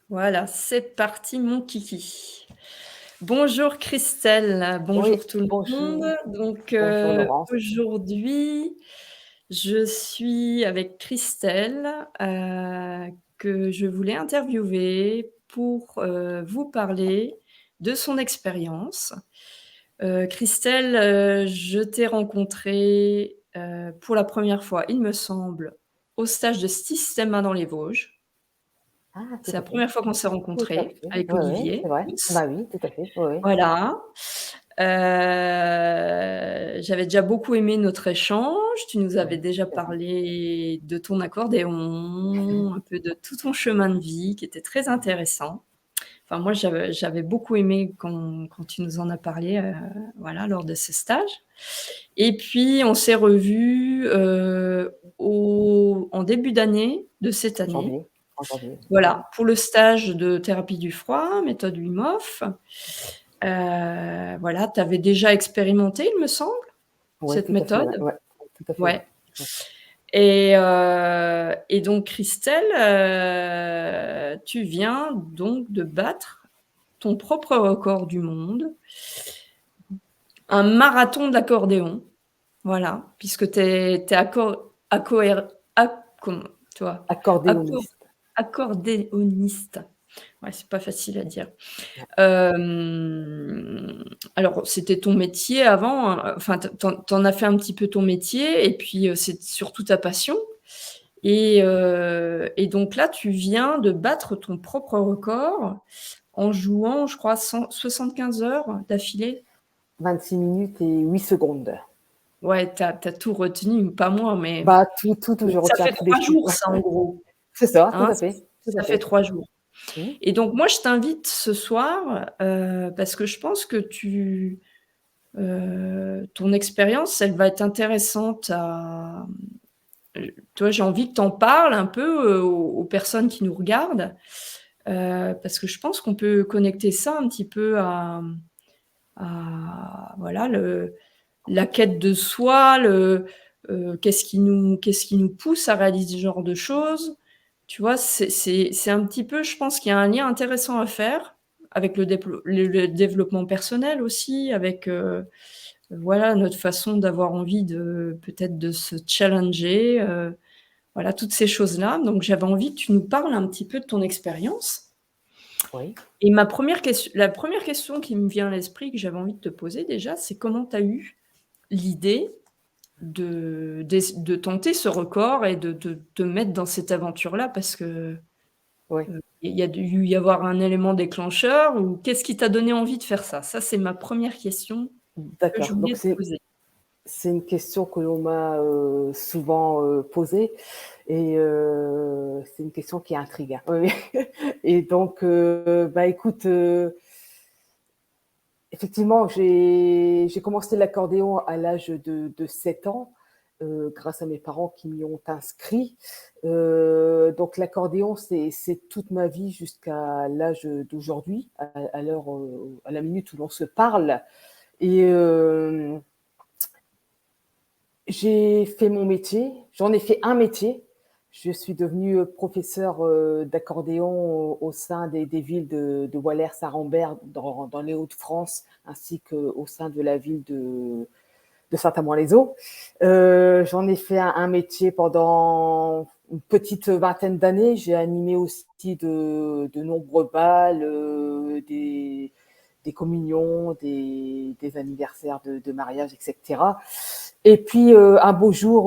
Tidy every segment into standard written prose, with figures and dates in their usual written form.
Voilà, c'est parti mon kiki. Bonjour Christelle, Oui, bonjour tout le monde. bonjour. Donc, Bonjour Laurence. aujourd'hui, je suis avec Christelle, que je voulais interviewer pour, vous parler de son expérience. Christelle, je t'ai rencontrée, pour la première fois, il me semble, au stage de Système 1 dans les Vosges. Ah, tout C'est la à fait. première fois qu'on s'est Tout à rencontrés fait. avec Oui, oui, Olivier c'est vrai. Pouls. Bah oui, tout à fait. Oui, oui. Voilà. J'avais déjà beaucoup aimé notre échange. Tu nous avais Oui, déjà tout à fait. parlé de ton accordéon, un peu de tout ton chemin de vie qui était très intéressant. Enfin moi j'avais beaucoup aimé quand tu nous en as parlé, voilà, lors de ce stage. Et puis on s'est revus, au en début d'année de cette En année. janvier. En janvier. Oui. Voilà, pour le stage de thérapie du froid, méthode Wim Hof. Voilà, tu avais déjà expérimenté, il me semble, Oui, cette tout à fait. méthode? Ouais, ouais. Tout à fait. Ouais. Ouais, Ouais. et donc Christelle, tu viens donc de battre ton propre record du monde, un marathon de l'accordéon, voilà, puisque tu es accoer comment tu vois? Acco Accordéoniste. accordéoniste. Ouais, c'est pas facile à dire. Ouais. Alors c'était ton métier avant, hein, enfin tu en as fait un petit peu ton métier et puis, c'est surtout ta passion et donc là, tu viens de battre ton propre record en jouant, je crois, 175 heures d'affilée? 26 minutes et 8 secondes. Ouais, tu as tout retenu, pas moi, mais Bah, tout, je ça retiens fait tous les 3 chiffres. jours Ouais, ça, en ouais. gros, C'est ça, tout hein? à fait. Tout à Ça fait fait. 3 jours Mmh. et donc moi, je t'invite ce soir, parce que je pense que ton expérience, elle va être intéressante à tu vois, j'ai envie que tu en parles un peu, aux personnes qui nous regardent, parce que je pense qu'on peut connecter ça un petit peu à voilà, la quête de soi, qu'est-ce qui nous pousse à réaliser ce genre de choses? Tu vois? C'est un petit peu je pense qu'il y a un lien intéressant à faire avec le développement personnel aussi, avec, voilà, notre façon d'avoir envie de peut-être de se challenger, voilà, toutes ces choses-là. Donc j'avais envie que tu nous parles un petit peu de ton expérience Oui. et la première question qui me vient à l'esprit, que j'avais envie de te poser déjà, c'est comment tu as eu l'idée de tenter ce record et de te mettre dans cette aventure-là? Parce que, Oui. il y a dû y avoir un élément déclencheur ou qu'est-ce qui t'a donné envie de faire ça? Ça, c'est ma première question que je D'accord. voulais Donc, te poser. c'est une question que l'on m'a souvent posée et c'est une question qui intrigue, hein. Oui, oui. Et donc, bah écoute, effectivement, j'ai commencé l'accordéon à l'âge de 7 ans, grâce à mes parents qui m'y ont inscrit. Donc l'accordéon, c'est toute ma vie jusqu'à l'âge d'aujourd'hui, à l'heure, à la minute où l'on se parle. Et j'ai fait mon métier, j'en ai fait un métier. Je suis devenue professeure d'accordéon au sein des villes de Walers-Saint-Rambert dans les Hauts-de-France, ainsi qu'au sein de la ville de Saint-Amand-les-Eaux. J'en ai fait un métier pendant une petite vingtaine d'années. J'ai animé aussi de nombreux bals, des communions, des anniversaires de mariage, etc. Et puis un beau jour,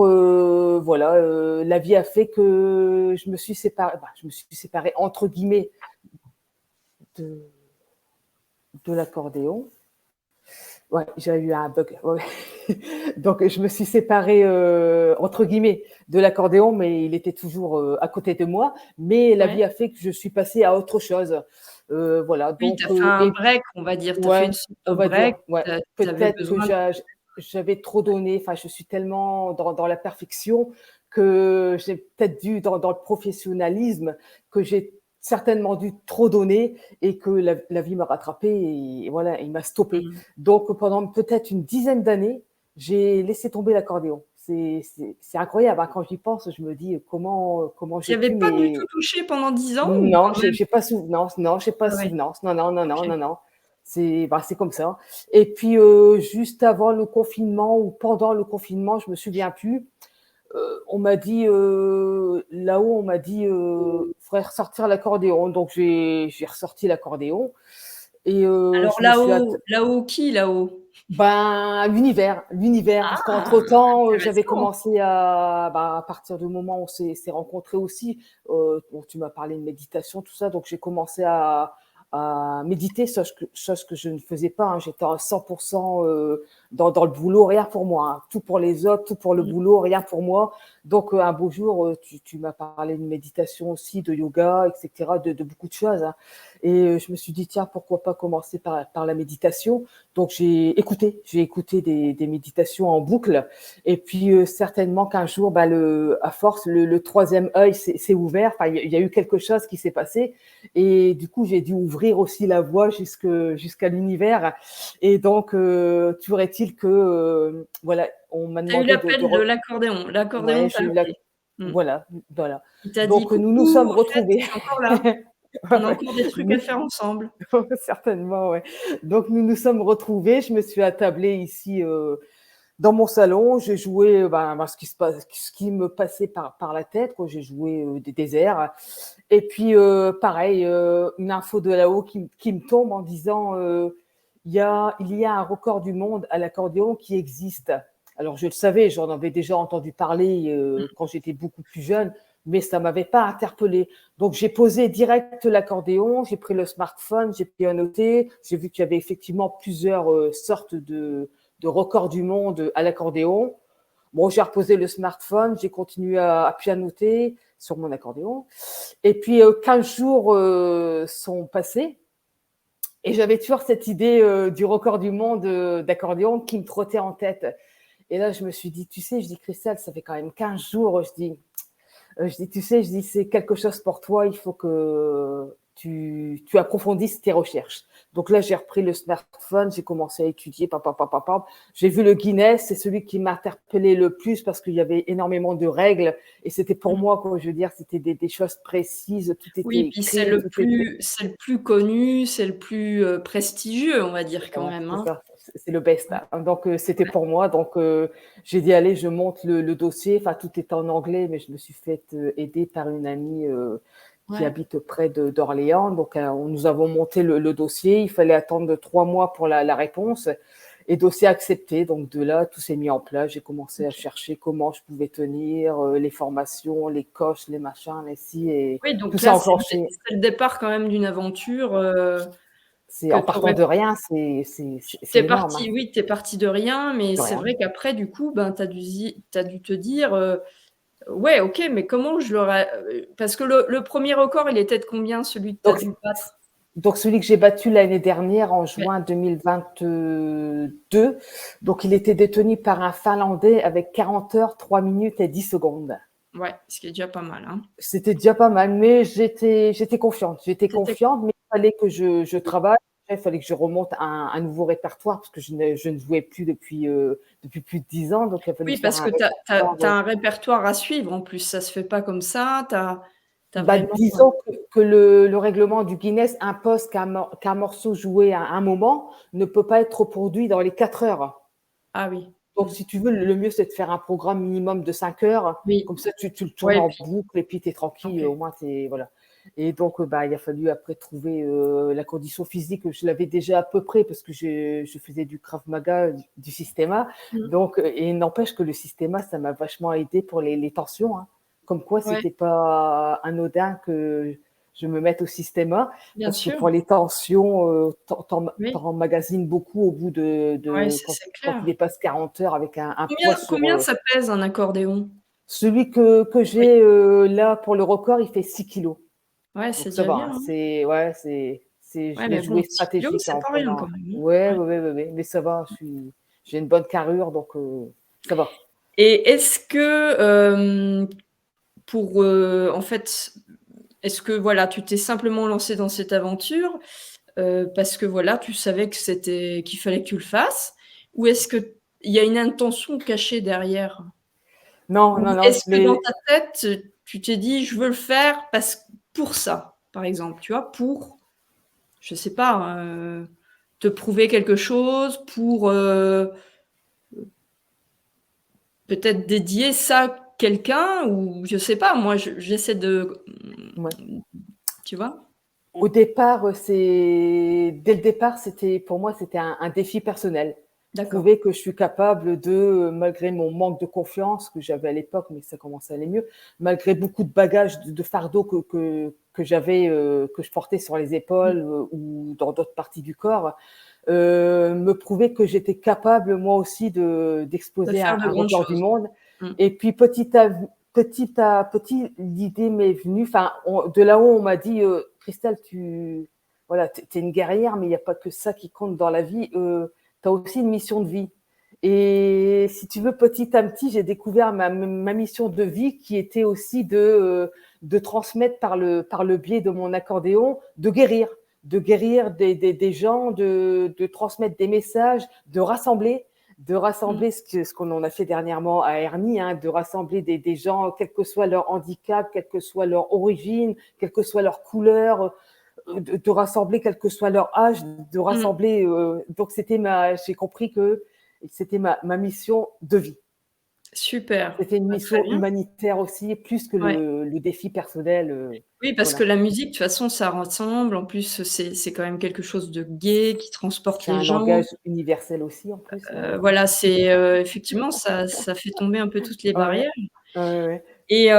voilà, la vie a fait que je me suis séparée, bah, je me suis séparée entre guillemets de, de l'accordéon. Ouais, j'ai eu un bug. Ouais. Donc je me suis séparée entre guillemets de l'accordéon, mais il était toujours à côté de moi. Mais la Ouais. vie a fait que je suis passée à autre chose. Voilà. Oui, tu as Donc fait un break, on va dire. Tu as fait ouais, une sorte on de va break, dire, ouais. tu avais Peut-être que besoin de j'avais trop donné. Enfin, je suis tellement dans la perfection que j'ai peut-être dû dans le professionnalisme que j'ai certainement dû trop donner et que la vie m'a rattrapée et voilà, il m'a stoppé. mmh. Donc pendant peut-être une dizaine d'années, j'ai laissé tomber l'accordéon. c'est incroyable, hein. Quand j'y pense, je me dis: «Comment Tu y j'ai avais pu?» pas du tout mais touché pendant 10 ans ou non, quand même? j'ai pas souvenance, non, j'ai pas Ah ouais, souvenance. Non, non, non, non, OK. non, non. C'est comme ça. Et puis, juste avant le confinement ou pendant le confinement, je me souviens plus, on m'a dit, là-haut, on m'a dit, «Faudrait ressortir l'accordéon». Donc j'ai ressorti l'accordéon et Alors je me suis là-haut là-haut qui là-haut? ben, l'univers, parce Ah! qu'entre-temps, j'avais Intéressant. commencé à partir du moment où on s'est rencontrés aussi, bon, tu m'as parlé de méditation, tout ça, donc j'ai commencé à méditer, chose que je ne faisais pas, hein. J'étais à 100 dans le boulot, rien pour moi, hein. Tout pour les autres, tout pour le Mmh. boulot, rien pour moi. Donc, un beau jour, tu m'as parlé de méditation aussi, de yoga, et cetera, de beaucoup de choses, hein. Et je me suis dit: «Tiens, pourquoi pas commencer par la méditation?» Donc j'ai écouté des méditations en boucle et puis, certainement qu'un jour, bah, à force, le 3e œil s'est ouvert. Enfin, il y a eu quelque chose qui s'est passé et du coup, j'ai dû ouvrir aussi la voie jusqu'à l'univers et donc, toujours est-il que, voilà, on m'a Tu as eu demandé de l'appel de re l'accordéon. L'accordéon ouais, t'a j'ai eu la appelé. Mmh. voilà, voilà. Il t'a dit: Donc, nous nous «Coucou, sommes en fait, retrouvés. je suis encore là. On a Ouais, encore des trucs à nous faire ensemble». certainement, ouais. Donc nous nous sommes retrouvés. Je me suis attablée ici, dans mon salon. J'ai joué, ben, ce qui me passait par la tête, quoi. J'ai joué, des airs et puis, pareil, une info de là-haut qui me tombe en disant, il y a un record du monde à l'accordéon qui existe. Alors je le savais, j'en avais déjà entendu parler, Mmh. quand j'étais beaucoup plus jeune, mais ça m'avait pas interpellée. Donc j'ai posé direct l'accordéon, j'ai pris le smartphone, j'ai pianoté, noter, j'ai vu qu'il y avait effectivement plusieurs, sortes de records du monde à l'accordéon. Bon, j'ai reposé le smartphone, j'ai continué à pianoter sur mon accordéon et puis, 15 jours, sont passés et j'avais toujours cette idée, du record du monde, d'accordéon qui me trottait en tête et là, je me suis dit: «Tu sais», je dis: «Christelle, ça fait quand même 15 jours», je dis: «Tu sais», je dis: «C'est quelque chose pour toi, il faut que tu approfondisses tes recherches». Donc là, j'ai repris le smartphone, j'ai commencé à étudier, j'ai vu le Guinness, c'est celui qui m'a interpellé le plus parce qu'il y avait énormément de règles et c'était pour Mmh. moi, quoi, je veux dire, c'était des choses précises, tout était Oui, puis écrit, tout était c'est le plus connu, c'est le plus, prestigieux, on va dire quand voilà, même, c'est hein. ça, c'est le best, Ouais, hein. Donc c'était ouais, pour moi, donc j'ai dit: «Allez, je monte le dossier». Enfin, tout est en anglais, mais je me suis faite, aider par une amie, qui ouais. habite près d'Orléans. Donc nous avons monté le dossier. Il fallait attendre 3 mois pour la réponse et dossier accepté. Donc de là, tout s'est mis en place. J'ai commencé à OK. chercher comment je pouvais tenir, les formations, les coachs, les machins, les ci et Oui, tout donc ça là, enclenché. c'est le départ quand même d'une aventure, C'est que en tu partant aurais de rien, c'est tu es énorme, hein, parti oui, tu es parti de rien, mais de c'est rien. vrai qu'après du coup, ben, tu as dû te dire, «Ouais, OK, mais comment je l'aurais» parce que le 1er record, il était de combien, celui que tu as Donc dû battre? Donc celui que j'ai battu l'année dernière en Ouais, juin 2022, donc il était détenu par un Finlandais avec 40 heures, 3 minutes et 10 secondes. ouais, ce qui est déjà pas mal, hein. C'était déjà pas mal, mais j'étais confiante. J'étais C'était confiante, mais il fallait que je travaille. Il fallait que je remonte un nouveau répertoire parce que je ne jouais plus depuis plus de 10 ans, donc il a fallu Oui, faire parce un que répertoire, tu as un répertoire à suivre en plus, ça se fait pas comme ça, tu as bah, vraiment, disons que le règlement du Guinness impose qu'un morceau joué à un moment ne peut pas être reproduit dans les 4 heures. ah oui. Donc Mmh. si tu veux, le mieux, c'est de faire un programme minimum de 5 heures. Oui, Comme ça, tu le tournes ouais, en puis boucle et puis tu es tranquille, OK. au moins tu voilà. Et donc, bah, il a fallu après trouver, la condition physique. Je l'avais déjà à peu près parce que je faisais du Krav Maga, du Systema. Mmh. Donc, et n'empêche que le Systema, ça m'a vachement aidé pour les tensions, hein. Comme quoi, Ouais, c'était pas anodin que je me mette au Systema bien parce que sûr, pour les tensions, tu oui, emmagasines beaucoup au bout ouais, de ça quand c'est quand tu clair. dépasses 40 heures avec un poids sur, Combien ça pèse un accordéon? celui que Oui, j'ai, là pour le record, il fait 6 kilos. ouais, c'est Donc ça déjà va, bien, hein, hein. c'est ouais, Ouais, je l'ai mais bon, joué 6 kilogrammes, stratégique c'est en pas rien prenant quand même, ouais, hein. Ouais. ouais, ouais, ouais, ouais, mais ça va, j'ai une bonne carrure donc ça va. Et est-ce que, en fait, est-ce que voilà, tu t'es simplement lancé dans cette aventure, parce que voilà, tu savais que qu'il fallait que tu le fasses? Ou est-ce qu'il y a une intention cachée derrière? Non, Ou non, non, est-ce que dans mais ta tête, tu t'es dit: «Je veux le faire pour ça», par exemple, tu vois? Pour, je sais pas, te prouver quelque chose, pour, peut-être dédier ça à quelqu'un ou je sais pas, moi j'essaie de, ouais. tu vois? Au départ, c'est dès le départ, c'était pour moi, c'était un défi personnel. D'accord, Prouver que je suis capable de, malgré mon manque de confiance que j'avais à l'époque, mais ça commençait à aller mieux, malgré beaucoup de bagages, de fardeaux que j'avais, que je portais sur les mmh, épaules, ou dans d'autres parties du corps, me prouver que j'étais capable moi aussi de d'exploser faire de un grandes record du choses. monde. Mmh. Et puis petit à petit, l'idée m'est venue, enfin, de là-haut, on m'a dit, Christelle, tu voilà, es une guerrière, mais il n'y a pas que ça qui compte dans la vie, tu as aussi une mission de vie. Et si tu veux, petit à petit, j'ai découvert ma mission de vie qui était aussi de transmettre par le biais de mon accordéon, de guérir des gens, de transmettre des messages, de Mmh. rassembler ce qu'on en a fait dernièrement à Herny, hein, de rassembler des gens, quel que soit leur handicap, quelle que soit leur origine, quelle que soit leur couleur, de rassembler quel que soit leur âge, de Mmh. rassembler. Donc j'ai compris que c'était ma mission de vie. Super, C'était une bah, très mission bien. humanitaire aussi, plus que Ouais. le défi personnel. Oui, parce que Voilà. la musique, de toute façon, ça rassemble. En plus, c'est quand même quelque chose de gai qui transporte C'est les un gens. langage universel aussi, en plus. Voilà, c'est, effectivement, ça fait tomber un peu toutes les Ouais, barrières ouais, ouais, ouais. et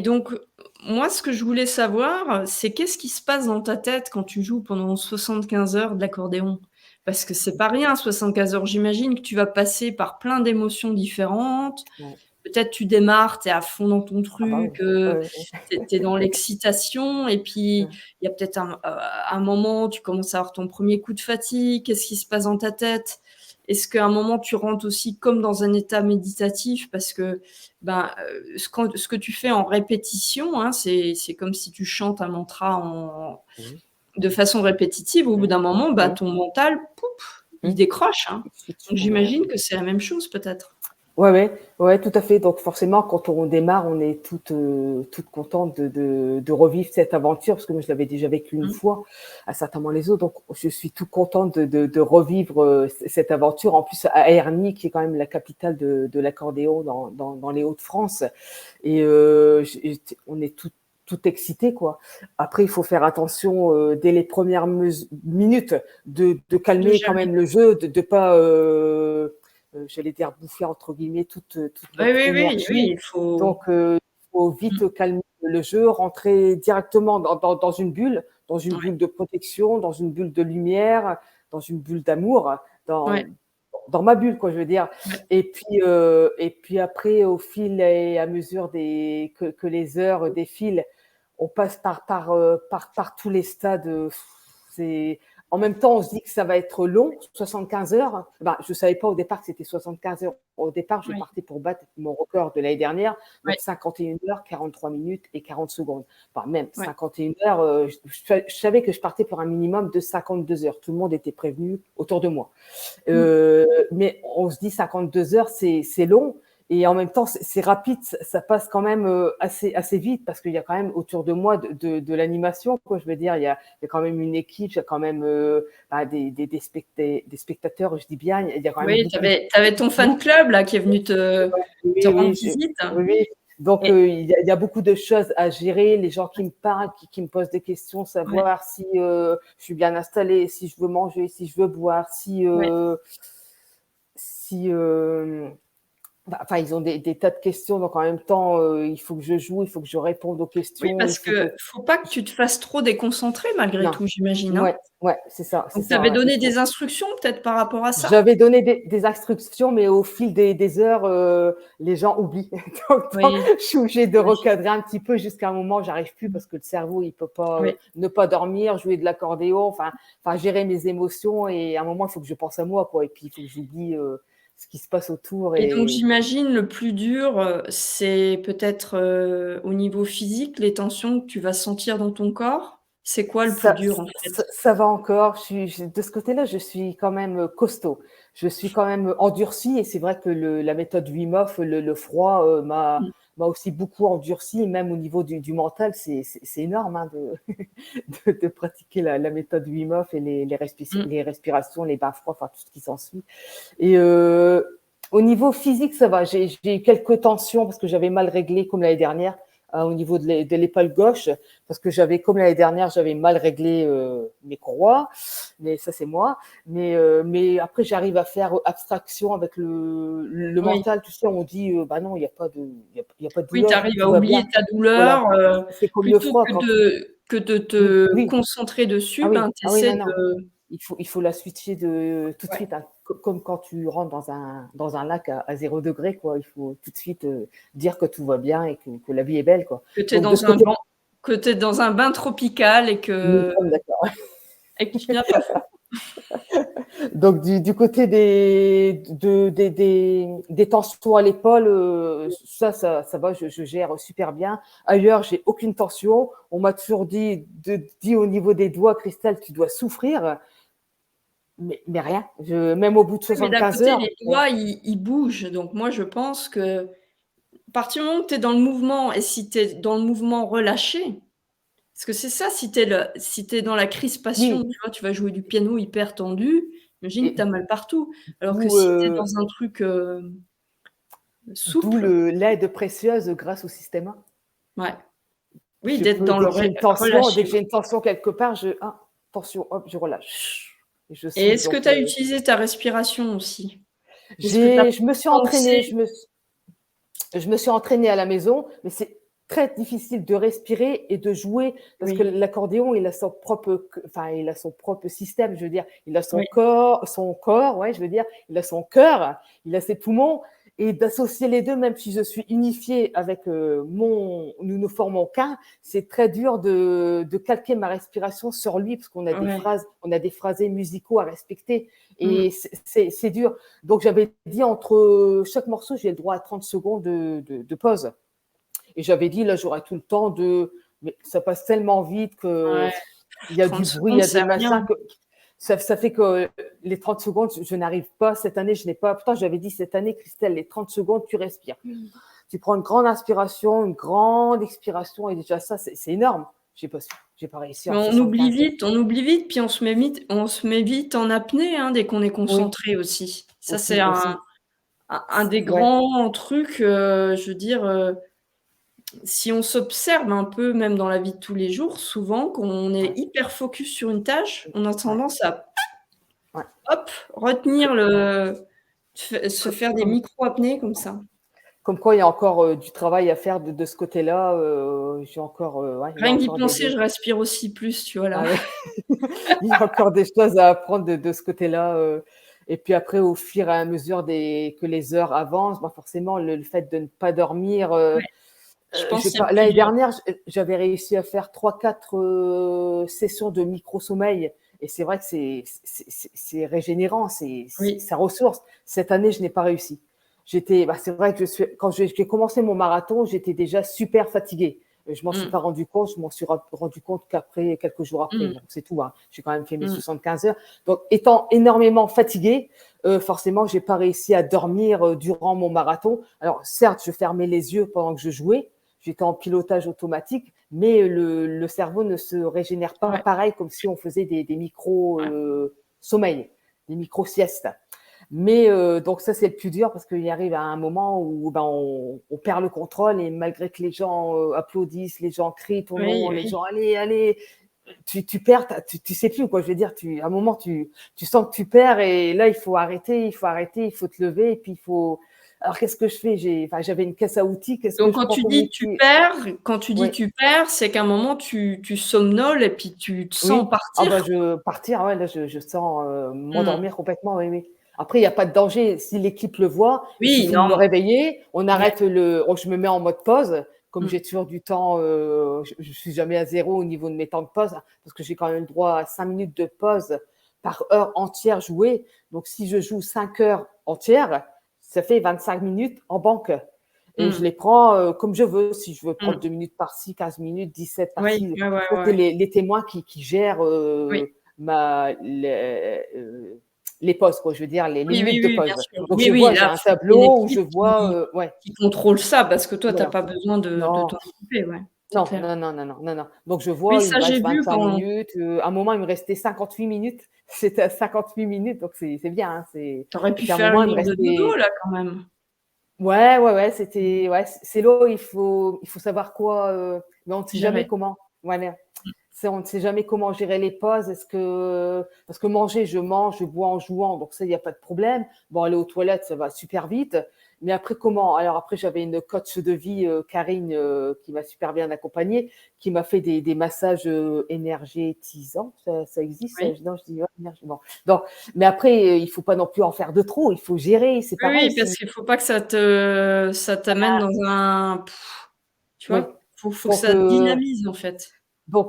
Donc, donc moi, ce que je voulais savoir, c'est qu'est-ce qui se passe dans ta tête quand tu joues pendant 75 heures de l'accordéon? Parce que c'est pas rien 75 heures. J'imagine que tu vas passer par plein d'émotions différentes. ouais. Peut-être tu démarres, tu es à fond dans ton Ah bah oui. truc, Ouais, ouais, tu es dans l'excitation et puis ouais. il y a peut-être un moment, tu commences à avoir ton premier coup de fatigue. Qu'est-ce qui se passe dans ta tête? Est-ce qu'à un moment, tu rentres aussi comme dans un état méditatif? Parce que, ben, ce que tu fais en répétition, hein, c'est comme si tu chantes un mantra Oui, de façon répétitive. Au bout oui, d'un moment, bah, oui. ton mental, pouf, il Mmh. décroche, hein. Donc Ouais. j'imagine que c'est la même chose peut-être? Ouais, ouais, ouais, tout à fait. Donc forcément, quand on démarre, on est toute contente de revivre cette aventure, parce que moi, je l'avais déjà vécue une Mmh. fois, à certains moments les autres. Donc je suis toute contente de revivre, cette aventure. En plus, à Herny, qui est quand même la capitale de l'accordéon dans les Hauts-de-France. Et on est tout excité, quoi. Après, il faut faire attention, dès les premières minutes, de De calmer quand gérer. même le jeu, de pas, j'allais dire bouffer entre guillemets toute Oui, notre oui, oui, oui, énergie. il faut Donc, il faut mmh, vite calmer le jeu, rentrer directement dans une ouais, bulle de protection, dans une bulle de lumière, dans une bulle d'amour, ouais, dans ma bulle, quoi, je veux dire. ouais. Et puis après, au fil et à mesure que les heures défilent, on passe par tous les stades. C'est En même temps, on se dit que ça va être long, 75 heures. Ben, je ne savais pas au départ que c'était 75 heures. Au départ, je Oui, partais pour battre mon record de l'année dernière, ouais, donc 51 heures, 43 minutes et 40 secondes. Enfin, même ouais. 51 heures, je savais que je partais pour un minimum de 52 heures. Tout le monde était prévenu autour de moi. Mmh. Mais on se dit 52 heures, c'est long. Et en même temps, c'est rapide, ça passe quand même assez vite parce qu'il y a quand même autour de moi de l'animation, quoi. Je veux dire, il y a quand même une équipe, il y a quand même bah, des spectateurs, je dis bien, il y a quand même Oui, beaucoup de tu avais ton fan club là qui est venu te oui, rendre oui, visite oui, oui. Donc, et il y a beaucoup de choses à gérer, les gens qui me parlent, qui me posent des questions, ouais, savoir si je suis bien installée, si je veux manger, si je veux boire, ouais. si bah, enfin, ils ont des tas de questions, donc en même temps, il faut que je joue, il faut que je réponde aux Oui, questions, il parce faut que que faut pas que tu te fasses trop déconcentrer malgré non, tout, j'imagine, hein? ouais, ouais, c'est Donc tu avais ça, il donné faut des instructions peut-être par rapport à ça? j'avais donné des instructions, mais au fil des heures, les gens oublient. Donc, Oui, je suis obligée de j'imagine. recadrer un petit peu jusqu'à un moment, j'arrive plus Mmh. parce que le cerveau, il peut pas, Oui. ne pas dormir, jouer de l'accordéon, enfin gérer mes émotions et à un moment, il faut que je pense à moi, quoi et puis il faut que j'oublie, ce qui se passe autour Et donc et j'imagine le plus dur, c'est peut-être, au niveau physique, les tensions que tu vas sentir dans ton corps? C'est quoi le plus dur en fait? ça va encore. De ce côté-là, je suis quand même costaud. je suis quand même endurcie et c'est vrai que la méthode Wim Hof, le froid, Mmh. m'a aussi beaucoup endurcie, même au niveau du mental, c'est énorme hein, de pratiquer la méthode Wim Hof et Mmh. les respirations, les bains froids, enfin tout ce qui s'ensuit. Et au niveau physique, ça va. J'ai eu quelques tensions parce que j'avais mal réglé comme l'année dernière au niveau de l'épaule gauche parce que comme l'année dernière, j'avais mal réglé mes courroies. Mais ça, c'est moi. Mais après, j'arrive à faire abstraction avec le Oui. mental. Tu sais, on dit, bah non, il n'y a pas il y a pas de Oui, tu douleur, arrives à tout va bien. oublier ta douleur, Voilà. C'est comme le plutôt froid quand tu. que de Oui, te oui. concentrer dessus, Ah oui, ben, tu ah oui, essaies non, non. de Il faut la switcher tout de ouais, suite, hein. Comme quand tu rentres dans un lac à 0 degré, quoi. Il faut tout de suite dire que tout va bien et que la vie est belle, quoi. que tu es Donc, de ce dans un côté, ban que tu es dans un bain tropical nous sommes d'accord. et qu'il n'y a pas froid. Donc, du côté des tensions à l'épaule, ça va, je gère super bien. Ailleurs, j'ai aucune tension. On m'a toujours dit au niveau des doigts, Christelle, tu dois souffrir. Mais rien. Même au bout de Oui, mais d'un 75 côté, heures, les doigts, ils bougent, donc moi, je pense que à partir du moment où tu es dans le mouvement et si tu es dans le mouvement relâché, parce que c'est ça, si tu es dans la crispation, oui. tu vois, tu vas jouer du piano hyper tendu, imagine que tu Et as mal partout. Alors que d'où si tu es dans un truc, d'où souple, l'aide précieuse grâce au système A. ouais, oui, Je d'être peux, dans le dès relâché, que ouais. j'ai une tension quelque part, tension, hop, je relâche. Et je Et souffle. est-ce que Donc, tu as utilisé ta respiration aussi? Est-ce que tu as je me suis pensé entraînée, je me suis entraînée à la maison, mais c'est très difficile de respirer et de jouer parce que oui, l'accordéon, il a son propre système. Je veux dire, il a oui, son corps, ouais, je veux dire, il a son cœur, il a ses poumons. Et d'associer les deux, même si je suis unifiée avec nous nous formons qu'un, c'est très dur de calquer ma respiration sur lui parce qu'on a ouais, on a des phrasés musicaux à respecter mmh, et c'est dur. Donc j'avais dit entre chaque morceau, j'ai le droit à 30 secondes de pause. Et j'avais dit là, j'aurai tout le temps mais ça passe tellement vite que ouais, il y a du 30 bruit, il secondes, y a c'est des rien. machins que ça fait que les 30 secondes, je n'arrive pas. Cette année, je n'ai pas. Pourtant, j'avais dit cette année, Christelle, les 30 secondes, tu respires. Tu prends une grande inspiration, une grande expiration, et déjà ça, c'est énorme. J'ai pas réussi Mais en 75 heures. on oublie vite, puis on se met vite en apnée, hein, dès qu'on est Oui, concentré aussi. Ça, c'est aussi. un des Ouais, grands trucs, je veux dire, si on s'observe un peu, même dans la vie de tous les jours, souvent, quand on est ouais, hyper focus sur une tâche, on a ouais, tendance à, ouais. hop, retenir se faire des Comme, micro-apnées comme ça. comme quoi, il y a encore du travail à faire de ce côté-là. Ouais, il y a Rien que d'y encore penser, je respire aussi plus, tu vois, là. Ah ouais. Il y a encore des choses à apprendre de ce côté-là. Et puis après, au fur et à mesure que les heures avancent, bah forcément, le fait de ne pas dormir. Ouais, je pense que c'est le plus L'année dur. dernière, j'avais réussi à faire 3-4 sessions de micro-sommeil. Et c'est vrai que c'est régénérant, Oui. ça ressource. Cette année, je n'ai pas réussi. C'est vrai que quand j'ai commencé mon marathon, j'étais déjà super fatiguée. Je m'en suis Mmh. pas rendu compte, je m'en suis rendu compte qu'après, quelques jours après. Mmh. Donc, c'est tout, hein. J'ai quand même fait mes Mmh. 75 heures. Donc, étant énormément fatiguée, forcément, j'ai pas réussi à dormir durant mon marathon. Alors, certes, je fermais les yeux pendant que je jouais. J'étais en pilotage automatique, mais le cerveau ne se régénère pas Ouais, pareil comme si on faisait des micros ouais. sommeil, des micros siestes. Mais donc ça, c'est le plus dur parce qu'il arrive à un moment où on perd le contrôle et malgré que les gens applaudissent, les gens crient ton nom, Oui, les oui. gens allez, allez, tu perds, tu sais plus quoi. Je veux dire, à un moment, tu sens que tu perds et là, il faut arrêter, il faut te lever et puis il faut. Alors qu'est-ce que je fais? J'avais une caisse à outils. Qu'est-ce que Donc je prends comme outil? quand tu dis Oui, tu perds, c'est qu'à un moment tu somnoles et puis tu te sens oui. Ah bah partir. je partir, ouais, là je sens Mmh. m'endormir complètement, oui, oui. Après, il n'y a pas de danger. Si l'équipe le voit, il Oui, suffit de me non, réveiller, on ouais. arrête je me mets en mode pause. Comme Mmh. j'ai toujours du temps, je suis jamais à zéro au niveau de mes temps de pause, parce que j'ai quand même le droit à 5 minutes de pause par heure entière jouée. Donc, si je joue 5 heures entières, ça fait 25 minutes en banque. Et je Mmh. les prends comme je veux. Si je veux prendre Mmh. 2 minutes par-ci, 15 minutes, 17 Oui, par-ci. ouais, ouais, Ça, ouais, c'est ouais. les témoins qui gèrent Oui. ma, les pauses, quoi, je veux dire les Oui, oui, minutes de oui, bien pause. sûr. Donc Oui, je oui, vois, j'ai là, un faut qu'il y ait une tableau où je équipe vois, ouais, qui contrôle ça parce que toi, tu as voilà. pas besoin de Non, t'en occuper, ouais, c'est non, clair. non, non, non, non, non, non. Donc je Oui, vois, il ça, me j'ai reste vu 25 quand minutes, à un moment, il me restait 58 minutes. J'étais à 58 minutes, donc c'est bien, hein, tu aurais et pu puis à un faire moment, une il me heure de dodo restait là, quand même. ouais, ouais, ouais, Mmh. c'était ouais, c'est là où il faut savoir quoi, mais on ne sait jamais Gérer. comment. Voilà. On ne sait jamais comment gérer les pauses. Est-ce que parce que manger, je mange, je bois en jouant, donc ça, il y a pas de problème. Bon, aller aux toilettes, ça va super vite. Mais après, comment? Alors après, j'avais une coach de vie, Karine, qui m'a super bien accompagnée, qui m'a fait des massages, énergétisants. Ça existe ça? Oui. Non, je dis ouais, énergie bon. Donc mais après, il faut pas non plus en faire de trop. Il faut gérer, c'est Oui, pareil oui, parce si qu'il faut pas que ça t'amène dans un tu oui. vois? Faut que Donc, ça te dynamise, en fait.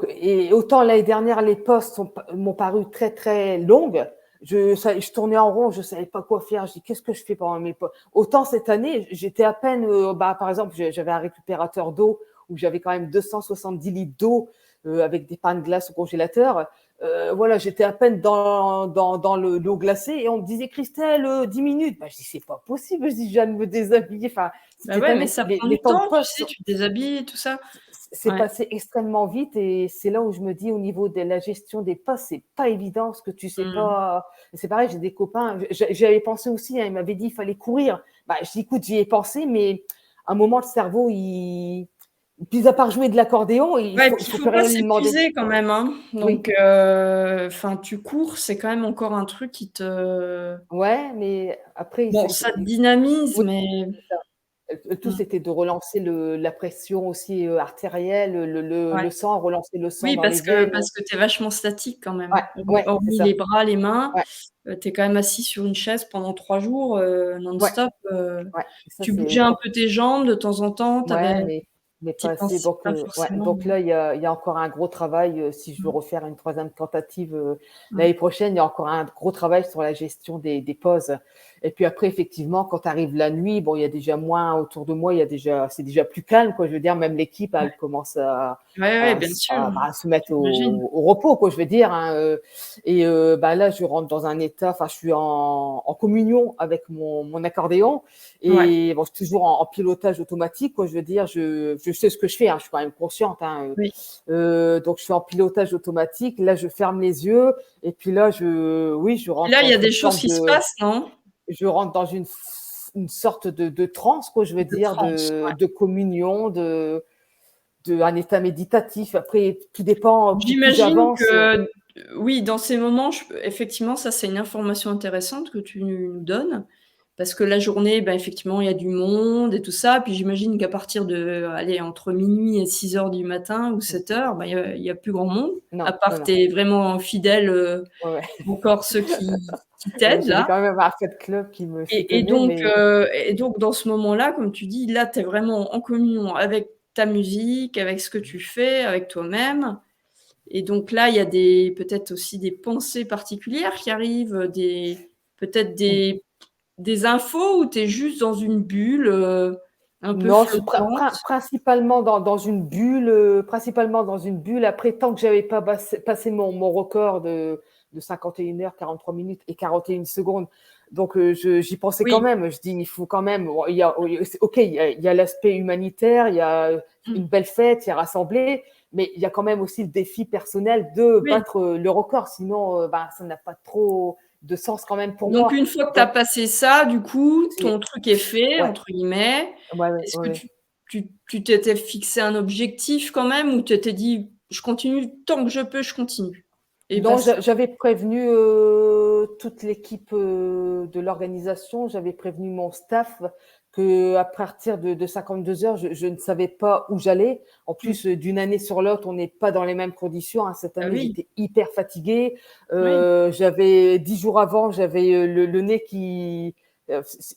et autant l'année dernière, les postes m'ont paru très, très longues. Je tournais en rond, je savais pas quoi faire. Je dis, qu'est-ce que je fais pendant mes postes? Autant cette année, j'étais à peine, bah, par exemple, j'avais un récupérateur d'eau où j'avais quand même 270 litres d'eau, avec des pains de glace au congélateur. Voilà, j'étais à peine dans l'eau glacée et on me disait, Christelle, 10 minutes. Bah, je dis, c'est pas possible. Je dis, je viens de me déshabiller. Enfin, Bah, c'était ouais, mais tellement, ça prend les du temps de temps, tu sais, poste tu te déshabilles et tout ça. c'est Ouais. passé extrêmement vite et c'est là où je me dis au niveau de la gestion des postes, c'est pas évident parce que tu sais Mmh. pas. C'est pareil, j'ai des copains, j'y avais pensé aussi, hein, ils m'avaient dit il fallait courir. Bah, je dis écoute, j'y ai pensé, mais à un moment le cerveau, mis à part jouer de l'accordéon, il Ouais, et faut, puis il il faut faut plus pas rien lui demander. s'épuiser quand même, hein. Oui, Donc enfin, tu cours, c'est quand même encore un truc qui te ouais, mais après, bon, ça te dynamise, oui, mais c'est ça. Le tout, mmh, c'était de relancer la pression aussi artérielle, ouais. le sang, relancer le sang Oui, dans les veines. parce que tu es vachement statique quand Ouais, même. ouais, c'est Hormis ça. les bras, les mains, Ouais, tu es quand même assis sur une chaise pendant 3 jours, ouais, non-stop, ouais. Ça, tu c'est bougeais un pour peu tes jambes de temps en temps, ouais, mais tu y pas assez. pensais Donc, pas ouais, forcément. donc là, il y a encore un gros travail, si je veux Mmh, refaire une troisième tentative, mmh. l'année prochaine, il y a encore un gros travail sur la gestion des pauses. Et puis après, effectivement, quand arrive la nuit, bon, il y a déjà moins autour de moi, c'est déjà plus calme, quoi. Je veux dire, même l'équipe, Ouais. elle commence à Ouais, ouais, à bien sûr, bah, à se mettre j'imagine. au repos, quoi, je veux dire, hein, et bah, là, je rentre dans un état, enfin, je suis en communion avec mon accordéon Ouais, et bon, je suis toujours en pilotage automatique, quoi, je veux dire, je sais ce que je fais, hein, je suis quand même consciente, hein, oui. donc je suis en pilotage automatique. Là, je ferme les yeux et puis là, oui, je Et rentre là, il dans y a une des choses sorte qui se de passent, non? une sorte de transe, quoi, je veux De dire, transe, ouais. de communion, un état méditatif. Après, tout dépend, plus J'imagine j'avance, que, oui, dans ces moments, effectivement, ça, c'est une information intéressante que tu nous donnes, parce que la journée, ben, effectivement, il y a du monde et tout ça. Puis j'imagine qu'à partir de, allez, entre minuit et 6 heures du matin ou 7 heures, ben, il y a plus grand monde, non, à non, part non, tes vraiment fidèles, ouais, ouais. encore ceux qui Ouais, t'aident j'avais là. quand même un Fat Club qui me Et soutenait, donc mais dans ce moment-là, comme tu dis, là, tu es vraiment en communion avec ta musique, avec ce que tu fais, avec toi-même. Et donc là, il y a peut-être aussi des pensées particulières qui arrivent, peut-être des infos ou tu es juste dans une bulle, un peu non, je suis flottante? principalement dans une bulle, principalement dans une bulle. Après, tant que j'avais pas passé mon record de 51 heures, 43 minutes et 41 secondes. Donc, j'y pensais quand Oui. même. Je dis, il faut quand même, bon, OK, il y a l'aspect humanitaire, il y a Mmh. une belle fête, il y a rassemblé, mais il y a quand même aussi le défi personnel de Oui. battre le record. Sinon, bah, ça n'a pas trop de sens quand même pour Donc moi. une fois que tu as Donc, passé ça, du coup, c'est, ton truc est «fait» ouais, entre guillemets. ouais, ouais, Est-ce ouais, que ouais. tu t'étais fixé un objectif quand même ou tu t'es dit: «Je continue tant que je peux, je continue» et Non, basta? j'avais prévenu, toute l'équipe, de l'organisation, j'avais prévenu mon staff qu'à partir de 52 heures, je ne savais pas où j'allais. En Mmh. plus, d'une année sur l'autre, on n'est pas dans les mêmes conditions, hein. Cette Bah année, oui, j'étais hyper fatiguée. oui, J'avais 10 jours avant, j'avais, le nez qui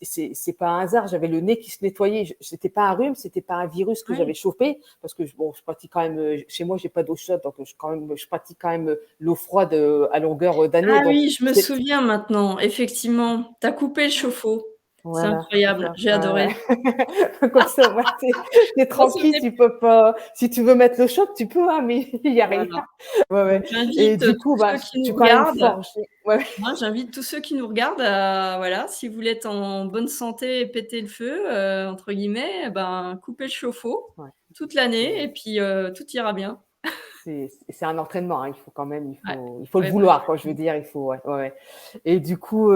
c'est pas un hasard, j'avais le nez qui se nettoyait. C'était pas un rhume, c'était pas un virus que oui. j'avais chopé parce que bon, je pratique quand même, chez moi, j'ai pas d'eau chaude, donc je pratique quand même, l'eau froide, à longueur, d'année, Ah donc oui, je me souviens maintenant, effectivement, tu as coupé le chauffe-eau. C'est Voilà, c'est incroyable, ça. j'ai Ouais, ouais. adoré. Comme ça, au moins, tu Moi, ça tranquille, m'est tu peux pas si tu veux mettre le choc, tu peux, hein, mais il y a rien. voilà. Ouais, ouais Donc et j'invite, du coup, tous bah, ceux qui tu nous es quand même regardent forgé ouais, moi, j'invite tous ceux qui nous regardent à voilà, si vous voulez être en bonne santé et «péter le feu», entre guillemets, eh ben, coupez le chauffe-eau ouais, toute l'année et c'est puis, tout ira bien. c'est un entraînement, hein, il faut quand même Ouais. il faut le Ouais, bah, vouloir quoi, je veux dire, il faut ouais, ouais, ouais et du coup,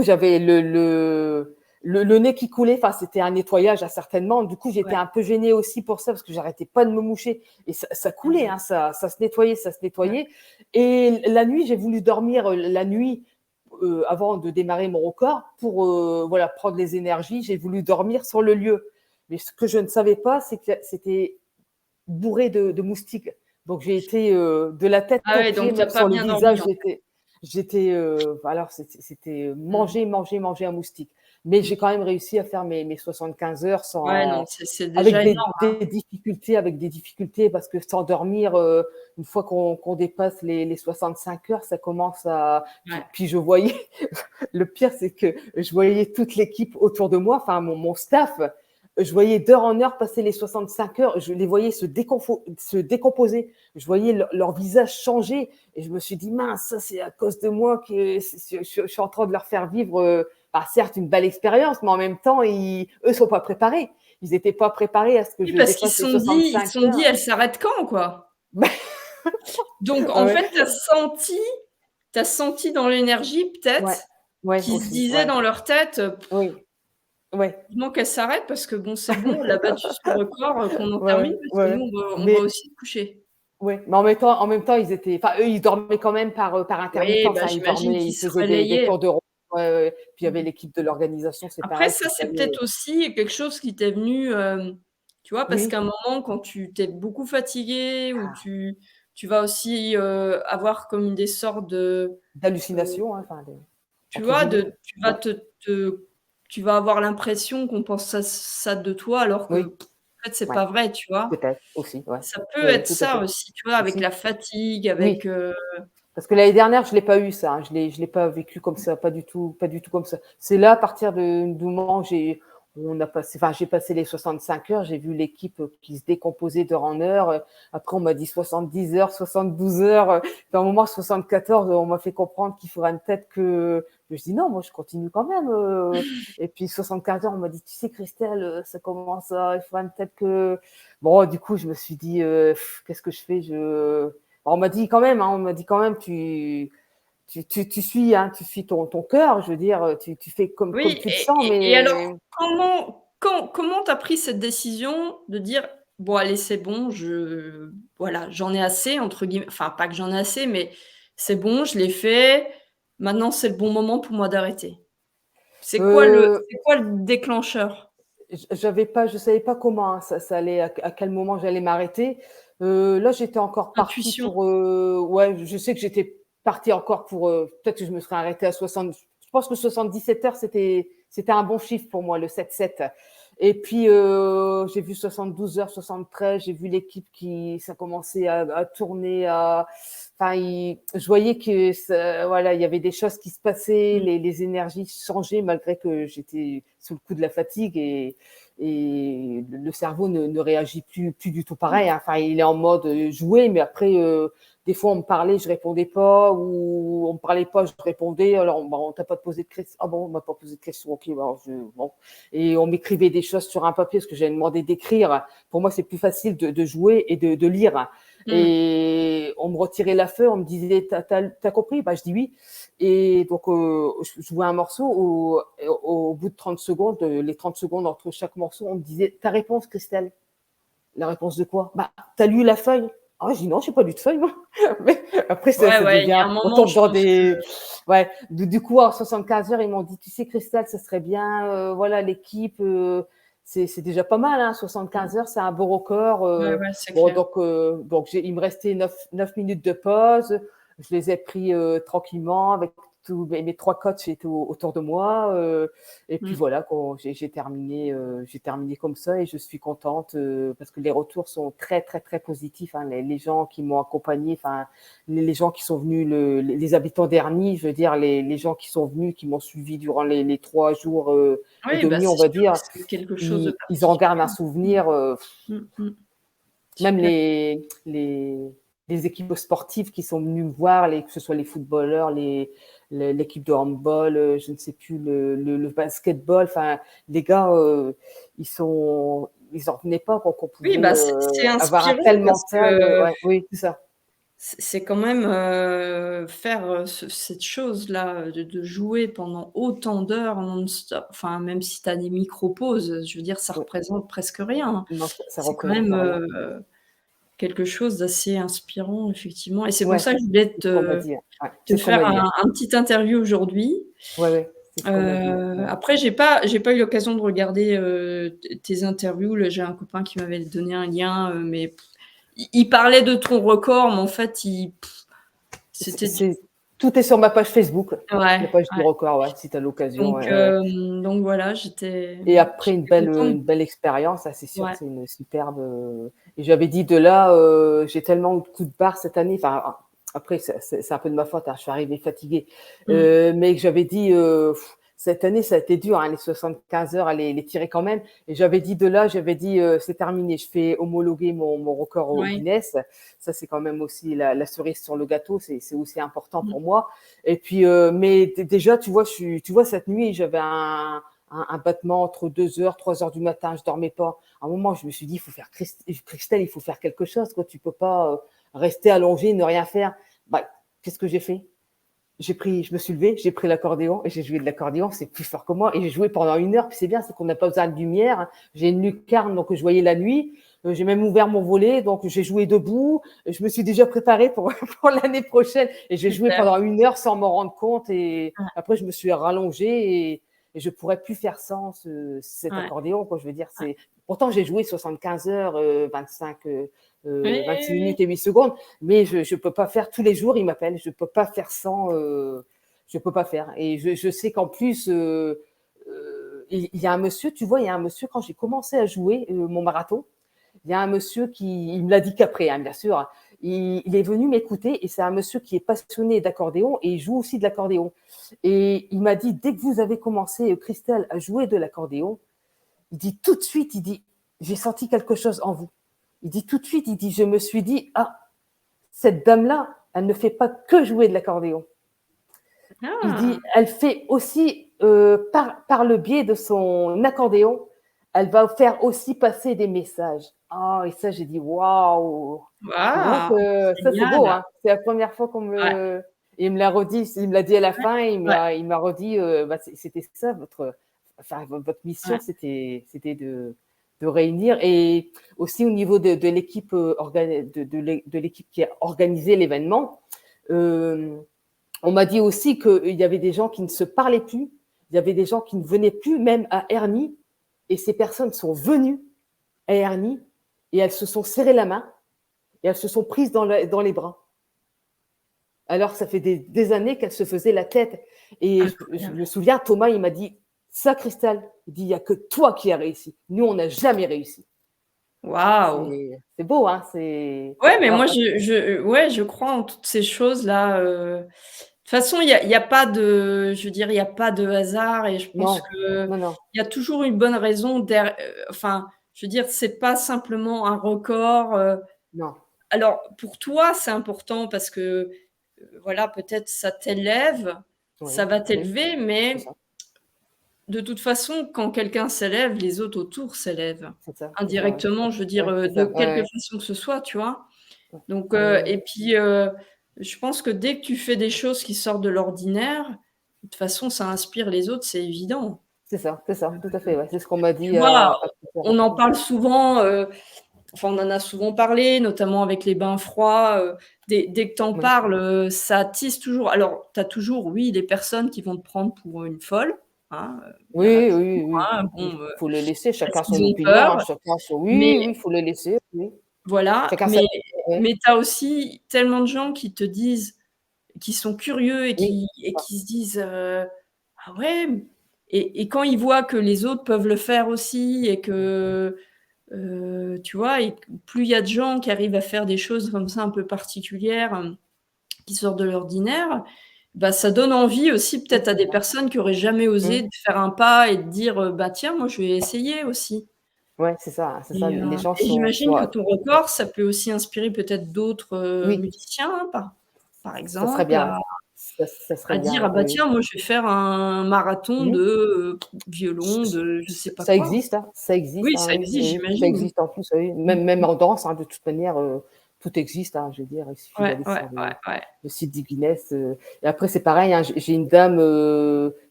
j'avais le nez qui coulait, enfin, c'était un nettoyage, hein, certainement. Du coup, j'étais ouais. un peu gênée aussi pour ça parce que j'arrêtais pas de me moucher et ça Mmh coulait, mh. hein, ça se nettoyait, ça se Ouais. nettoyait et la nuit, j'ai voulu dormir, la nuit, avant de démarrer mon record pour, voilà, prendre les énergies. J'ai voulu dormir sur le lieu. Mais ce que je ne savais pas, c'est que c'était bourré de moustiques. Donc j'ai été de la tête Ah aux ouais, pieds, donc tu as même pas sur le bien dormi, visage, en fait. alors c'était Mmh. manger un moustique. Mais j'ai quand même réussi à faire mes 75 heures Ouais, non, sans, c'est avec déjà énorme, hein. des difficultés, parce que sans dormir, une fois qu'on dépasse les 65 heures, ça commence à. Ouais. Puis je voyais, le pire, c'est que je voyais toute l'équipe autour de moi, enfin mon staff, je voyais d'heure en heure passer les 65 heures, je les voyais se décomposer, je voyais leur visage changer et je me suis dit, mince, ça c'est à cause de moi que je suis en train de leur faire vivre, bah, certes, une belle expérience, mais en même temps, eux ne sont pas préparés. Ils n'étaient pas préparés à ce que Oui, je parce qu'ils dépasse se les sont dit ils 65 se sont dit: heures. «Elle s'arrête quand, quoi?» Donc Ah en ouais, fait, tu as senti dans l'énergie ouais, peut-être ouais, qu'ils se aussi, disaient ouais, dans leur tête: oui, ouais. «Vivement qu'elle s'arrête parce que bon, c'est bon, elle a battu son record, qu'on en Ouais, termine ouais, parce que ouais, nous ouais. on va Mais aussi se coucher». ouais, mais en même temps, ils étaient, enfin, eux, ils dormaient quand même par Oui, intermittence, bah, hein. Ils j'imagine dormaient, qu'ils ils se faisaient des relayaient. tours de rôle. Ouais, ouais, ouais. Puis il y avait Mmh. l'équipe de l'organisation, c'est Après pareil, ça, qu'il c'est fallait peut-être aussi quelque chose qui t'est venu, tu vois? Parce qu'à oui, un moment, quand tu tu beaucoup fatigué ou ah, tu vas aussi, avoir comme des sortes de, heu, d'hallucinations, hein, enfin, de tu entre vois? guillemets. Ouais, Tu vas avoir l'impression qu'on pense ça de toi alors que, oui, en fait, c'est ouais, pas vrai, tu vois? peut-être aussi, ouais. Ça peut Oui, oui, être tout à ça fait. aussi, tu vois? Avec Aussi, la fatigue, oui, avec, parce que l'année dernière, je l'ai pas eu ça, hein. Je l'ai pas vécu comme ça, pas du tout comme ça. C'est là, à partir du moment où j'ai passé les 65 heures, j'ai vu l'équipe, qui se décomposait d'heure en heure, après on m'a dit 70 heures, 72 heures, puis à un moment 74, on m'a fait comprendre qu'il faudrait peut-être que je dis: «Non, moi je continue quand même», et puis 75 heures, on m'a dit: «Tu sais Christelle, ça commence à il faudrait peut-être que». Bon, du coup, je me suis dit: «Qu'est-ce que je fais?» On m'a dit quand même, hein, on m'a dit quand même, tu suis, hein, tu suis ton cœur, je veux dire, tu fais comme oui tu le sens, et mais alors comment tu as pris cette décision de dire: «Bon allez, c'est bon, voilà, j'en ai assez» entre guillemets, enfin pas que j'en ai assez, mais c'est bon, je l'ai fait, maintenant c'est le bon moment pour moi d'arrêter? heu, C'est quoi le déclencheur? je savais pas comment, hein, ça allait, à quel moment j'allais m'arrêter. Là, j'étais encore partie Intuition? pour, ouais, je sais que j'étais partie encore pour, peut-être que je me serais arrêtée à 60. Je pense que 77 heures, c'était un bon chiffre pour moi, le 7-7. Et puis, j'ai vu 72 heures, 73, j'ai vu l'équipe qui ça commençait à tourner, enfin, je voyais que voilà, il y avait des choses qui se passaient, Mmh. les énergies changeaient malgré que j'étais sous le coup de la fatigue et le cerveau ne réagit plus du tout pareil, hein. Enfin, il est en mode jouer, mais après, des fois, on me parlait, je répondais pas, ou on me parlait pas, je répondais. Alors, bah, on t'a pas posé de question. Ah bon, on m'a pas posé de question. Ok, bah, bon. Et on m'écrivait des choses sur un papier parce que j'avais demandé d'écrire. Pour moi, c'est plus facile de jouer et de lire. Mmh. Et on me retirait la feuille, on me disait, t'as compris? Bah, je dis oui. Et donc, je jouais un morceau. Au bout de 30 secondes, les 30 secondes entre chaque morceau, on me disait, ta réponse, Christelle. La réponse de quoi? Bah, t'as lu la feuille? Ah, je dis non, j'ai pas lu de feuille, moi. Mais après, Ouais, ça ouais, il y a devient, un on moment, tombe je dans pense que des, ouais. Du coup, en 75 heures, ils m'ont dit, tu sais, Christelle, ça serait bien, voilà, l'équipe, c'est déjà pas mal, hein, mmh, 75 heures, c'est un beau record. ouais, ouais, c'est Bon, clair. donc il me restait 9 minutes de pause. Je les ai pris tranquillement avec mes 3 coachs étaient autour de moi. Et puis Mmh. voilà, quand j'ai terminé comme ça et je suis contente parce que les retours sont très, très, très positifs. Hein. Les gens qui m'ont accompagnée, enfin, les gens qui sont venus, les habitants d'Ernie, je veux dire, les gens qui sont venus, qui m'ont suivi durant les 3 jours et Oui, bah, demi, on c'est va sûr que dire, c'est quelque chose de ils en gardent un particulier. Mmh. souvenir. Mmh mh. Même Super. les équipes sportives qui sont venues me voir, que ce soit les footballeurs, l'équipe de handball, je ne sais plus, le basketball, enfin, les gars, ils en revenaient pas qu'on Oui, pouvait bah, c'est avoir un inspirant tel parce mental. que Ouais, oui, c'est ça. c'est quand même, faire, cette chose-là, de jouer pendant autant d'heures non-stop, enfin, même si tu as des micro-pauses, je veux dire, ça Oui. représente presque rien, hein. Non, ça C'est quand représente même, rien. quelque chose d'assez inspirant, effectivement, et c'est pour Ouais, ça que je voulais c'est ce qu'on m'a dit. Ouais, te c'est ce qu'on faire m'a dit. un petit interview aujourd'hui. Ouais, ouais, c'est ce qu'on m'a dit. Ouais. Après j'ai pas eu l'occasion de regarder, tes interviews. Là, j'ai un copain qui m'avait donné un lien, mais il parlait de ton record, mais en fait, c'était du Tout est sur ma page Facebook, la ouais, page du ouais. record, ouais, si tu as l'occasion. Donc Ouais, ouais. donc voilà, j'étais Et après j'étais contente. une belle expérience, ça c'est sûr, Ouais. c'est une superbe. Et j'avais dit de là, j'ai tellement eu de coups de barre cette année. Enfin, après c'est un peu de ma faute, hein, je suis arrivée fatiguée. Mmh. Mais que j'avais dit cette année ça a été dur, hein, les 75 heures à les tirer quand même. Et j'avais dit de là, j'avais dit c'est terminé, je fais homologuer mon record au Oui. Guinness. Ça c'est quand même aussi la cerise sur le gâteau, c'est aussi important Mmh. pour moi. Et puis mais déjà tu vois, tu vois cette nuit j'avais un battement entre 2 heures, 3 heures du matin, je dormais pas. À un moment, je me suis dit, il faut faire Christelle, il faut faire quelque chose, quoi. Tu peux pas rester allongé, ne rien faire. Bah, qu'est-ce que j'ai fait? Je me suis levée, j'ai pris l'accordéon et j'ai joué de l'accordéon, c'est plus fort que moi. Et j'ai joué pendant 1 heure, puis c'est bien, c'est qu'on n'a pas besoin de lumière. J'ai une lucarne, donc je voyais la nuit. J'ai même ouvert mon volet, donc j'ai joué debout. Je me suis déjà préparée pour, pour l'année prochaine. Et j'ai joué Super. pendant 1 heure sans m'en rendre compte. Et Ouais, après, je me suis rallongée et je pourrais plus faire sans cet ouais, accordéon, quoi. Je veux dire, ouais. pourtant j'ai joué 75 heures, 25, Oui, 26 oui, minutes et 8 secondes, mais je ne peux pas faire tous les jours, il m'appelle, je ne peux pas faire sans, je ne peux pas faire. Et je sais qu'en plus, il y a un monsieur, tu vois, il y a un monsieur, quand j'ai commencé à jouer mon marathon, il y a un monsieur il me l'a dit qu'après, hein, bien sûr, il est venu m'écouter et c'est un monsieur qui est passionné d'accordéon et il joue aussi de l'accordéon. Et il m'a dit, dès que vous avez commencé, Christelle, à jouer de l'accordéon, il dit tout de suite, il dit, j'ai senti quelque chose en vous. Il dit tout de suite, il dit, je me suis dit, ah, cette dame-là, elle ne fait pas que jouer de l'accordéon. Il Ah! dit, elle fait aussi, par le biais de son accordéon, elle va faire aussi passer des messages. Ah, et ça, j'ai dit, waouh! Tu vois Waouh! que ça, c'est beau, Génial! hein. C'est la première fois Ouais, il me l'a redit, il me l'a dit à la ouais, fin, ouais, il m'a redit, bah, c'était ça, votre mission, ouais. c'était de réunir. Et aussi au niveau de l'équipe, de l'équipe qui a organisé l'événement, euh, on m'a dit aussi qu'il y avait des gens qui ne se parlaient plus, il y avait des gens qui ne venaient plus, même à Ernie, et ces personnes sont venues à Ernie, et elles se sont serrées la main, et elles se sont prises dans les bras. Alors que ça fait des années qu'elles se faisaient la tête. Et je Incroyable. me souviens, Thomas, il m'a dit, ça, Christelle, il dit, il n'y a que toi qui as réussi. Nous, on n'a jamais réussi. Waouh! C'est beau, hein. Ouais, mais Alors, moi ouais, je crois en toutes ces choses-là, de toute façon, il y a pas de je veux dire, il y a pas de hasard, et je non, pense qu'il non, non, y a toujours une bonne raison enfin, je veux dire, c'est pas simplement un record, non. alors pour toi, c'est important parce que, voilà, peut-être ça t'élève, ça Oui, va oui, t'élever, c'est mais ça, de toute façon, quand quelqu'un s'élève, les autres autour s'élèvent. c'est ça, c'est ça, ouais. Indirectement, je veux dire, Ouais, c'est de ça, ouais, quelque ouais, façon que ce soit, tu vois? ouais, Donc, ouais, et puis, je pense que dès que tu fais des choses qui sortent de l'ordinaire, de toute façon, ça inspire les autres, c'est évident. c'est ça, tout à fait, ouais. C'est ce qu'on m'a Tu dit vois, à plusieurs on en reprises. parle souvent, enfin, on en a souvent parlé, notamment avec les bains froids, dès que tu en Oui, parles, ça attise toujours. Alors, tu as toujours, oui, les personnes qui vont te prendre pour une folle, hein, il y en a oui, oui, toujours, oui. hein, Il bon, faut le laisser, parce chacun qu'ils son ont opinion, peur, hein, chacun son. mais Oui, oui, il faut le laisser, oui. voilà, Chacun sa. mais Ouais. tu as aussi tellement de gens qui te disent qui sont curieux et Oui, qui se disent, «Ah ouais» et quand ils voient que les autres peuvent le faire aussi et que, tu vois? Et plus il y a de gens qui arrivent à faire des choses comme ça un peu particulières, qui sortent de l'ordinaire, bah, ça donne envie aussi oui, peut-être à c'est des ça. personnes qui auraient jamais Mmh. osé de faire un pas et de dire, «Bah, tiens, moi, je vais essayer aussi». Ouais, c'est ça, c'est ça. Et Les gens j'imagine que sont ton ouais, record, ça peut aussi inspirer peut-être d'autres, oui, musiciens, hein, par ça serait exemple, bien, ouais. Ça serait à dire: bien, «Ah oui, bah, oui. tiens, moi, je vais faire un marathon Mmh. de, violon, de je sais pas Ça quoi». existe, hein, ça existe, Oui, hein, ça oui, existe, oui, oui. Ça j'imagine. existe en plus, oui. Mmh Même mh. en danse, hein, de toute manière, tout existe, hein, je veux dire, il suffit Ouais, d'aller ouais, sur ouais, ouais. le site du Guinness, et après c'est pareil, hein, j'ai une dame,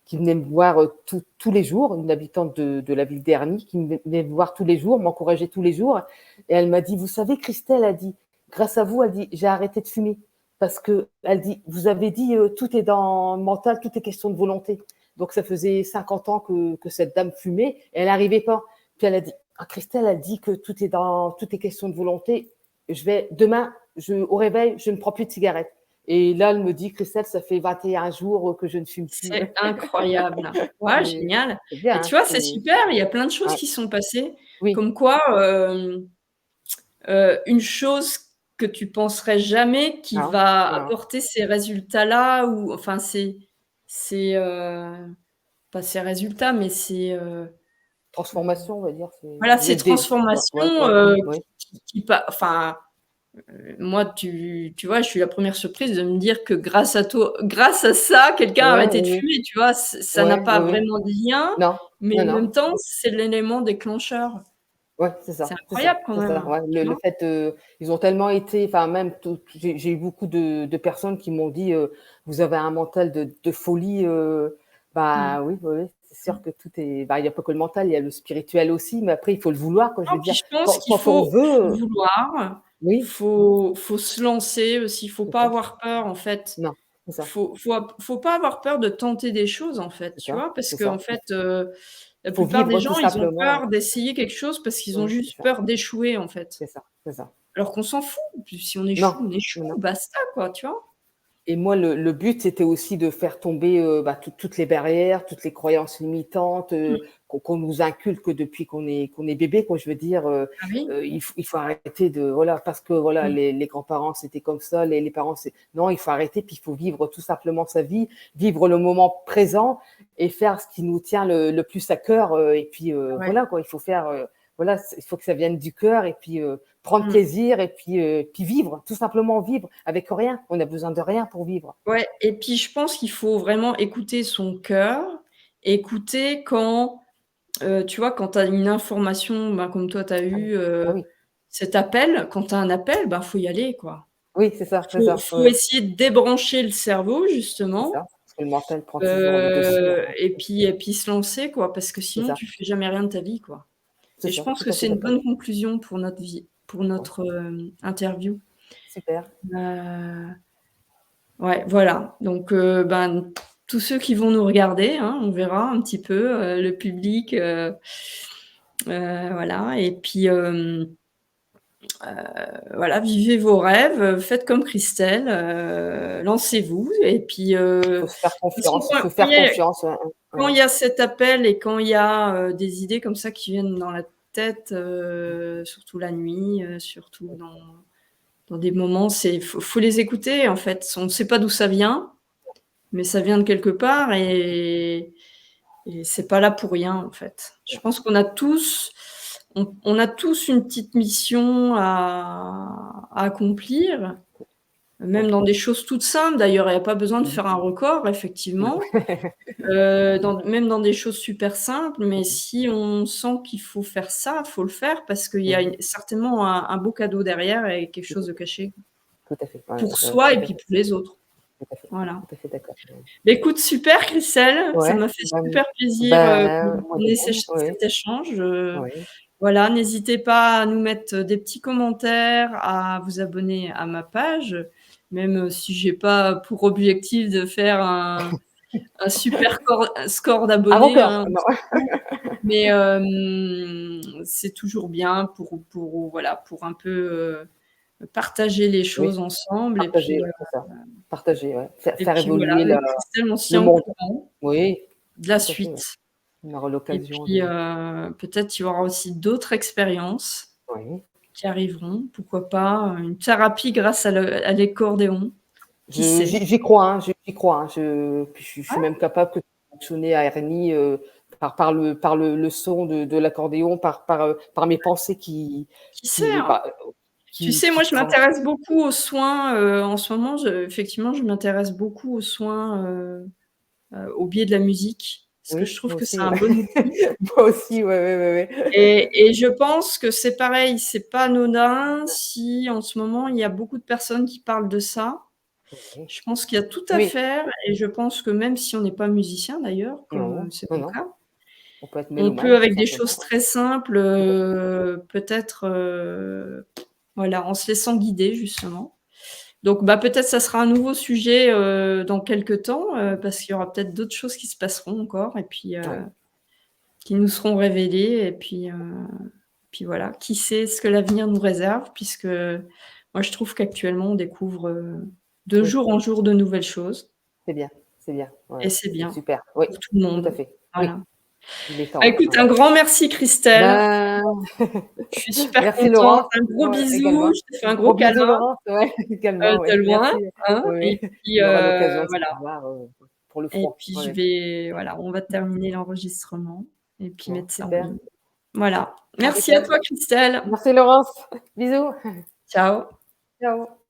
qui venait me voir, tous les jours, une habitante de la ville d'Herny qui venait me voir tous les jours, m'encourageait tous les jours et elle m'a dit: «Vous savez Christelle», elle dit: «Grâce à vous», elle dit: «J'ai arrêté de fumer». Parce qu'elle dit: «Vous avez dit, tout est dans le mental, tout est question de volonté». Donc ça faisait 50 ans que cette dame fumait et elle n'arrivait pas. Puis elle a dit: «Ah Christelle, elle dit que tout est question de volonté. Demain, au réveil, je ne prends plus de cigarettes». Et là, elle me dit: «Christelle, ça fait 21 jours que je ne fume plus». C'est incroyable. Ouais, C'est génial c'est bien, et hein, tu vois, c'est super, il y a plein de choses ouais, qui sont passées, oui, comme quoi, une chose que tu penserais jamais qui hein, va hein. apporter ces résultats-là ou enfin ces, pas ces résultats, mais ces, Transformation, on va dire, c'est voilà, ces des ouais, transformations, ouais, ouais, ouais, qui pa enfin, moi, tu vois, je suis la première surprise de me dire que grâce à ça, quelqu'un a ouais, arrêté oui, de oui, fumer, tu vois? Ça n'a ouais, pas oui, oui. vraiment de lien, Non, mais non, en non. même temps, c'est l'élément déclencheur. Ouais, C'est c'est ça, incroyable quand c'est ça, même, ouais. tu Le vois? fait, ils ont tellement été enfin même tout j'ai eu beaucoup de personnes qui m'ont dit, «Vous avez un mental de folie», Mmh. bah, oui, oui, oui, c'est Mmh. sûr que tout est bah, il y a pas que le mental, il y a le spirituel aussi, mais après il faut le vouloir, quoi, je Non, veux puis dire. je pense qu'il Quand on faut veut, vouloir, oui, faut se lancer aussi, faut c'est pas ça. avoir peur en fait. Non, c'est ça, Faut pas avoir peur de tenter des choses en fait, c'est tu ça, vois? Parce c'est qu'en ça. fait, la Il faut plupart des vivre tout gens, ils ont simplement, peur d'essayer quelque chose parce qu'ils ont c'est juste ça, peur d'échouer en fait. c'est ça, c'est ça. Alors qu'on s'en fout, puis si Non, on échoue, non, non. basta quoi, tu vois? Et moi, le but, c'était aussi de faire tomber, bah, toutes les barrières, toutes les croyances limitantes, Mmh. qu'on nous inculque depuis qu'on est bébé, quoi. Je veux dire, Ah oui? il faut arrêter de voilà, parce que voilà, Mmh. les grands-parents, c'était comme ça, les parents, c'est non, il faut arrêter, puis il faut vivre tout simplement sa vie, vivre le moment présent et faire ce qui nous tient le plus à cœur, et puis, Ouais. voilà, quoi. Il faut faire, voilà, il faut que ça vienne du cœur et puis, prendre Mmh. plaisir et puis vivre, tout simplement vivre avec rien. On a besoin de rien pour vivre. Ouais et puis je pense qu'il faut vraiment écouter son cœur, écouter quand, tu vois, quand tu as une information, ben, comme toi tu as Ah oui. eu, Ah oui. cet appel, quand tu as un appel, ben, faut y aller quoi. Oui, c'est ça, Faut oui, essayer de débrancher le cerveau c'est justement, ça, parce que le mental prend toujours le dessus, hein, et puis se lancer quoi, parce que c'est sinon ça, tu fais jamais rien de ta vie quoi et je pense tout que à fait c'est une d'accord. bonne conclusion pour notre vie pour Ouais, notre, interview. super. Heu, ouais, voilà, donc ben, tous ceux qui vont nous regarder, hein, on verra un petit peu, le public, voilà et puis, voilà, vivez vos rêves, faites comme Christelle, lancez-vous et puis, Il faut se faire de toute façon confiance, il faut faire confiance, ouais, quand ouais, il y a cet appel et quand il y a, des idées comme ça qui viennent dans la tête, surtout la nuit, surtout dans des moments, faut les écouter en fait. On ne sait pas d'où ça vient, mais ça vient de quelque part et c'est pas là pour rien, en fait. Je ouais, pense qu'on a tous on a tous une petite mission à accomplir, ouais. même dans des choses toutes simples d'ailleurs. Il y a pas besoin de Mmh faire un record mh. effectivement, même dans des choses super simples, mais si on sent qu'il faut faire ça, faut le faire parce qu'il y a Mmh. certainement un beau cadeau derrière et quelque Tout chose à de fait, caché tout à fait, ouais, pour ouais, soi et tout à puis fait, pour les autres. Voilà. tout à fait d'accord, ouais. Beh, écoute, super Christelle, ça Ouais, m'a fait ben super plaisir, moi qu'on de ait même, oui, cet échange, oui. voilà, n'hésitez pas à nous mettre des petits commentaires, à vous abonner à ma page, même si j'ai pas pour objectif de faire un super score Un d'abonnés, record, hein, on non. s'en fout, mais c'est toujours bien pour voilà, pour un peu, partager les Oui, choses ensemble partager, ouais, c'est ça. Partager, ouais. et Faire puis voilà, évoluer avec Christelle, on se le tient au monde. courant Oui, de la tout à fait, ouais. suite On aura et l'occasion puis, de peut-être il y aura aussi d'autres expériences oui. qui arriveront. Pourquoi pas, une thérapie grâce à l'accordéon, qui Je sait? j'y crois, hein, j'y crois, hein. Je suis Ouais, même capable que de fonctionner à RNI, par le son de l'accordéon, par mes pensées qui sait, hein? bah, Tu sais, qui moi, je tra m'intéresse beaucoup aux soins, en ce moment, effectivement, je m'intéresse beaucoup aux soins, au biais de la musique, parce que je oui, trouve moi que c'est aussi, un ouais. bon outil Moi aussi, ouais, ouais, ouais, ouais. et je pense que c'est pareil, c'est pas anodin si, en ce moment, il y a beaucoup de personnes qui parlent de ça. Oui. Je pense qu'il y a tout à Oui. faire et je pense que même si on n'est pas musicien d'ailleurs, comme, Non, c'est non, mon non. cas, On peut être on peut mélomane, tout avec des choses simplement. très simples, peut-être, voilà, en se laissant guider justement. Donc, bah, peut-être ça sera un nouveau sujet, dans quelque temps, parce qu'il y aura peut-être d'autres choses qui se passeront encore et puis, Oui, qui nous seront révélées et puis voilà. Qui sait ce que l'avenir nous réserve puisque moi je trouve qu'actuellement on découvre, de oui, jour en jour de nouvelles choses c'est bien, et ouais, c'est c'est bien super. Oui, pour tout le tout à monde. fait. Oui, Voilà. il est Bah, temps, écoute, ouais. un grand merci Christelle. Ben, Je suis super merci contente. Laurence, Un gros ouais, bisou, également. je te fais un gros Gros bisous câlin, Laurence, ouais, également, de ouais. loin, Merci, hein oui, et oui. puis, On aura l'occasion de se voilà. revoir, pour le Et froid, puis je ouais. vais voilà, on va terminer l'enregistrement et puis Bon, mettre ça en super, ligne. Voilà. Merci à impeccable. toi Christelle. Merci Laurence, bisous. Ciao. Ciao.